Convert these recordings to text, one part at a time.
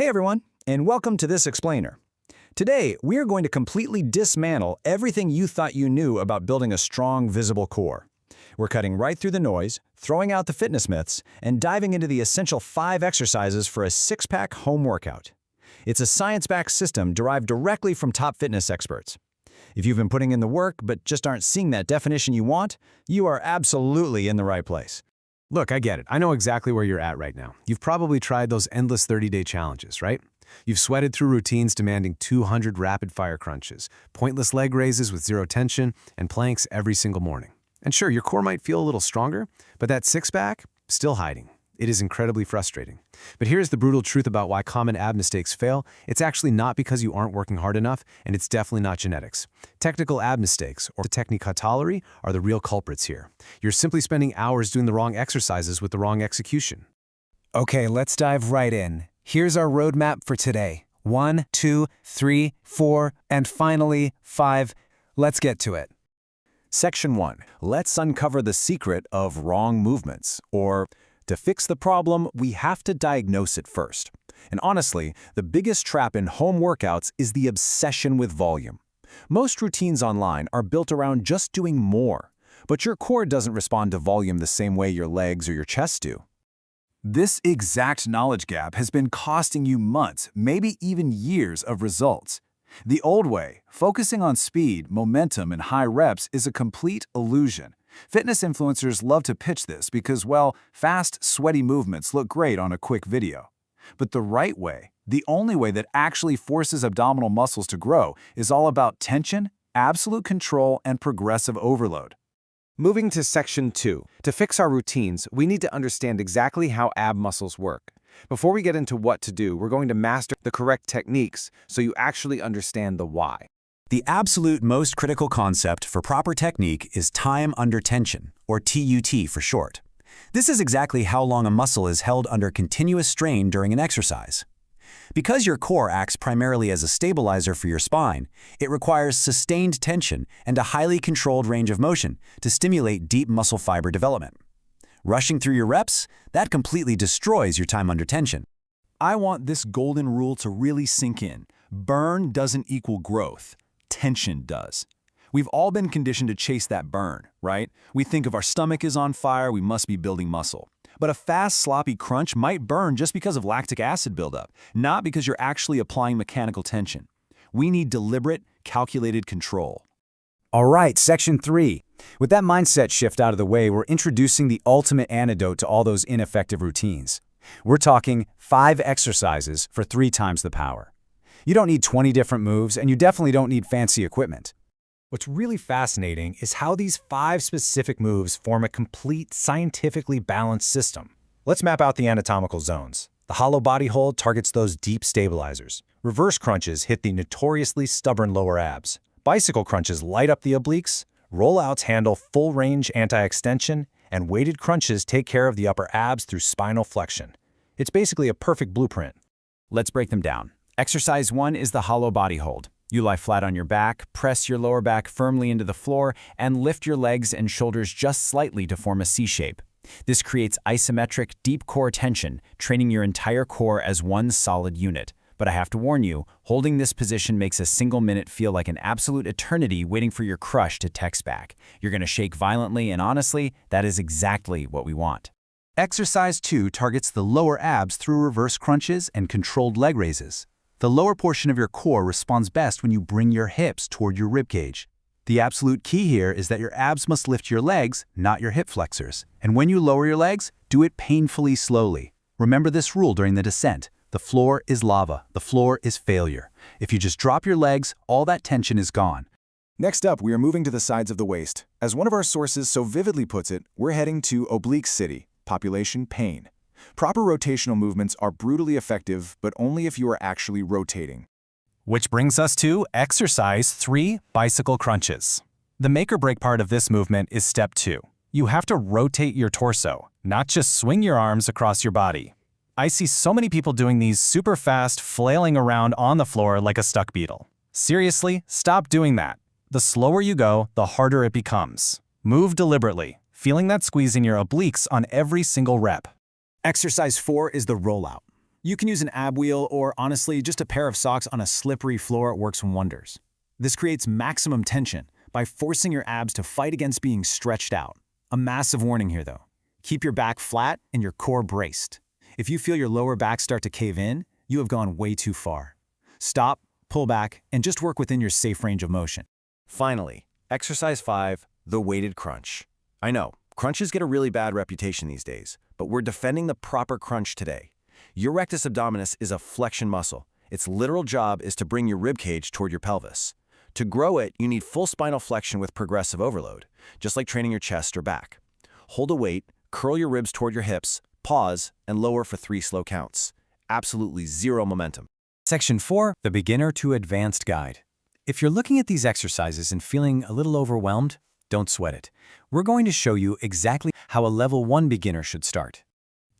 Hey everyone, and welcome to this explainer. Today, we are going to completely dismantle everything you thought you knew about building a strong, visible core. We're cutting right through the noise, throwing out the fitness myths, and diving into the essential 5 exercises for a six-pack home workout. It's a science-backed system derived directly from top fitness experts. If you've been putting in the work but just aren't seeing that definition you want, you are absolutely in the right place. Look, I get it. I know exactly where you're at right now. You've probably tried those endless 30-day challenges, right? You've sweated through routines demanding 200 rapid-fire crunches, pointless leg raises with zero tension, and planks every single morning. And sure, your core might feel a little stronger, but that six-pack, still hiding. It is incredibly frustrating. But here's the brutal truth about why common ab mistakes fail. It's actually not because you aren't working hard enough, and it's definitely not genetics. Technical ab mistakes, or technicality, are the real culprits here. You're simply spending hours doing the wrong exercises with the wrong execution. Okay, let's dive right in. Here's our roadmap for today. 1, 2, 3, 4, and finally 5. Let's get to it. Section 1. Let's uncover the secret of wrong movements, or to fix the problem, we have to diagnose it first. And honestly, the biggest trap in home workouts is the obsession with volume. Most routines online are built around just doing more, but your core doesn't respond to volume the same way your legs or your chest do. This exact knowledge gap has been costing you months, maybe even years of results. The old way, focusing on speed, momentum, and high reps, is a complete illusion. Fitness influencers love to pitch this because, well, fast, sweaty movements look great on a quick video. But the right way, the only way that actually forces abdominal muscles to grow, is all about tension, absolute control, and progressive overload. Moving to Section 2. To fix our routines, we need to understand exactly how ab muscles work. Before we get into what to do, we're going to master the correct techniques so you actually understand the why. The absolute most critical concept for proper technique is time under tension, or TUT for short. This is exactly how long a muscle is held under continuous strain during an exercise. Because your core acts primarily as a stabilizer for your spine, it requires sustained tension and a highly controlled range of motion to stimulate deep muscle fiber development. Rushing through your reps, that completely destroys your time under tension. I want this golden rule to really sink in. Burn doesn't equal growth. Tension does. We've all been conditioned to chase that burn, right? We think if our stomach is on fire, we must be building muscle. But a fast, sloppy crunch might burn just because of lactic acid buildup, not because you're actually applying mechanical tension. We need deliberate, calculated control. All right, Section 3. With that mindset shift out of the way, we're introducing the ultimate antidote to all those ineffective routines. We're talking 5 exercises for 3 times the power. You don't need 20 different moves, and you definitely don't need fancy equipment. What's really fascinating is how these 5 specific moves form a complete, scientifically balanced system. Let's map out the anatomical zones. The hollow body hold targets those deep stabilizers. Reverse crunches hit the notoriously stubborn lower abs. Bicycle crunches light up the obliques. Rollouts handle full-range anti-extension, and weighted crunches take care of the upper abs through spinal flexion. It's basically a perfect blueprint. Let's break them down. Exercise 1 is the hollow body hold. You lie flat on your back, press your lower back firmly into the floor, and lift your legs and shoulders just slightly to form a C shape. This creates isometric, deep core tension, training your entire core as one solid unit. But I have to warn you, holding this position makes a single minute feel like an absolute eternity waiting for your crush to text back. You're going to shake violently, and honestly, that is exactly what we want. Exercise 2 targets the lower abs through reverse crunches and controlled leg raises. The lower portion of your core responds best when you bring your hips toward your ribcage. The absolute key here is that your abs must lift your legs, not your hip flexors. And when you lower your legs, do it painfully slowly. Remember this rule during the descent. The floor is lava. The floor is failure. If you just drop your legs, all that tension is gone. Next up, we are moving to the sides of the waist. As one of our sources so vividly puts it, we're heading to oblique city, population pain. Proper rotational movements are brutally effective, but only if you are actually rotating. Which brings us to Exercise 3, bicycle crunches. The make or break part of this movement is step 2. You have to rotate your torso, not just swing your arms across your body. I see so many people doing these super fast, flailing around on the floor like a stuck beetle. Seriously, stop doing that. The slower you go, the harder it becomes. Move deliberately, feeling that squeeze in your obliques on every single rep. Exercise 4 is the rollout. You can use an ab wheel or, honestly, just a pair of socks on a slippery floor works wonders. This creates maximum tension by forcing your abs to fight against being stretched out. A massive warning here, though. Keep your back flat and your core braced. If you feel your lower back start to cave in, you have gone way too far. Stop, pull back, and just work within your safe range of motion. Finally, exercise 5, the weighted crunch. I know, crunches get a really bad reputation these days, but we're defending the proper crunch today. Your rectus abdominis is a flexion muscle. Its literal job is to bring your ribcage toward your pelvis. To grow it, you need full spinal flexion with progressive overload, just like training your chest or back. Hold a weight, curl your ribs toward your hips, pause, and lower for 3 slow counts. Absolutely zero momentum. Section 4, the Beginner to Advanced Guide. If you're looking at these exercises and feeling a little overwhelmed, don't sweat it. We're going to show you exactly how a level 1 beginner should start.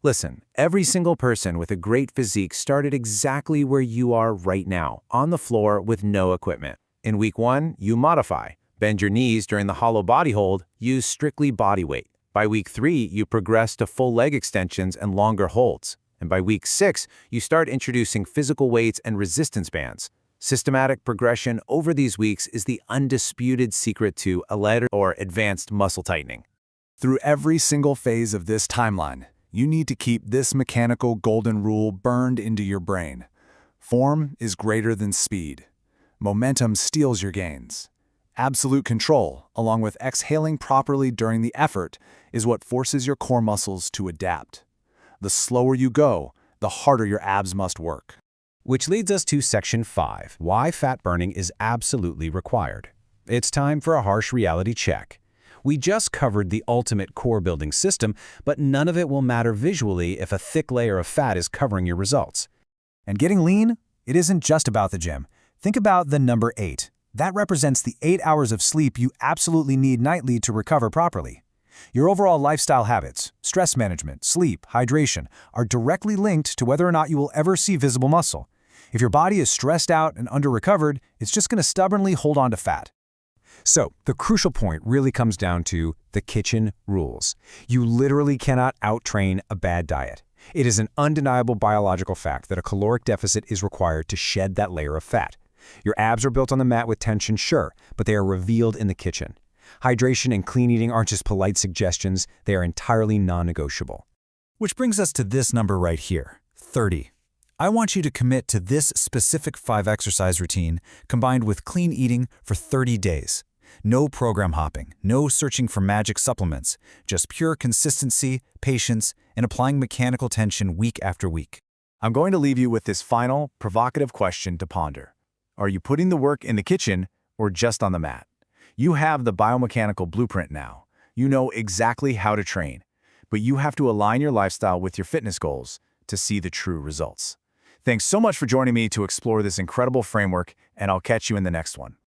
Listen, every single person with a great physique started exactly where you are right now, on the floor with no equipment. In week 1, you modify. Bend your knees during the hollow body hold, use strictly body weight. By week 3, you progress to full leg extensions and longer holds. And by week 6, you start introducing physical weights and resistance bands. Systematic progression over these weeks is the undisputed secret to a letter or advanced muscle tightening. Through every single phase of this timeline, you need to keep this mechanical golden rule burned into your brain. Form is greater than speed. Momentum steals your gains. Absolute control, along with exhaling properly during the effort, is what forces your core muscles to adapt. The slower you go, the harder your abs must work. Which leads us to Section 5, why fat burning is absolutely required. It's time for a harsh reality check. We just covered the ultimate core building system, but none of it will matter visually if a thick layer of fat is covering your results. And getting lean, it isn't just about the gym. Think about the number 8. That represents the 8 hours of sleep you absolutely need nightly to recover properly. Your overall lifestyle habits, stress management, sleep, hydration, are directly linked to whether or not you will ever see visible muscle. If your body is stressed out and under-recovered, it's just going to stubbornly hold on to fat. So, the crucial point really comes down to the kitchen rules. You literally cannot out-train a bad diet. It is an undeniable biological fact that a caloric deficit is required to shed that layer of fat. Your abs are built on the mat with tension, sure, but they are revealed in the kitchen. Hydration and clean eating aren't just polite suggestions, they are entirely non-negotiable. Which brings us to this number right here, 30. I want you to commit to this specific 5-exercise routine combined with clean eating for 30 days. No program hopping, no searching for magic supplements, just pure consistency, patience, and applying mechanical tension week after week. I'm going to leave you with this final, provocative question to ponder. Are you putting the work in the kitchen or just on the mat? You have the biomechanical blueprint now. You know exactly how to train, but you have to align your lifestyle with your fitness goals to see the true results. Thanks so much for joining me to explore this incredible framework, and I'll catch you in the next one.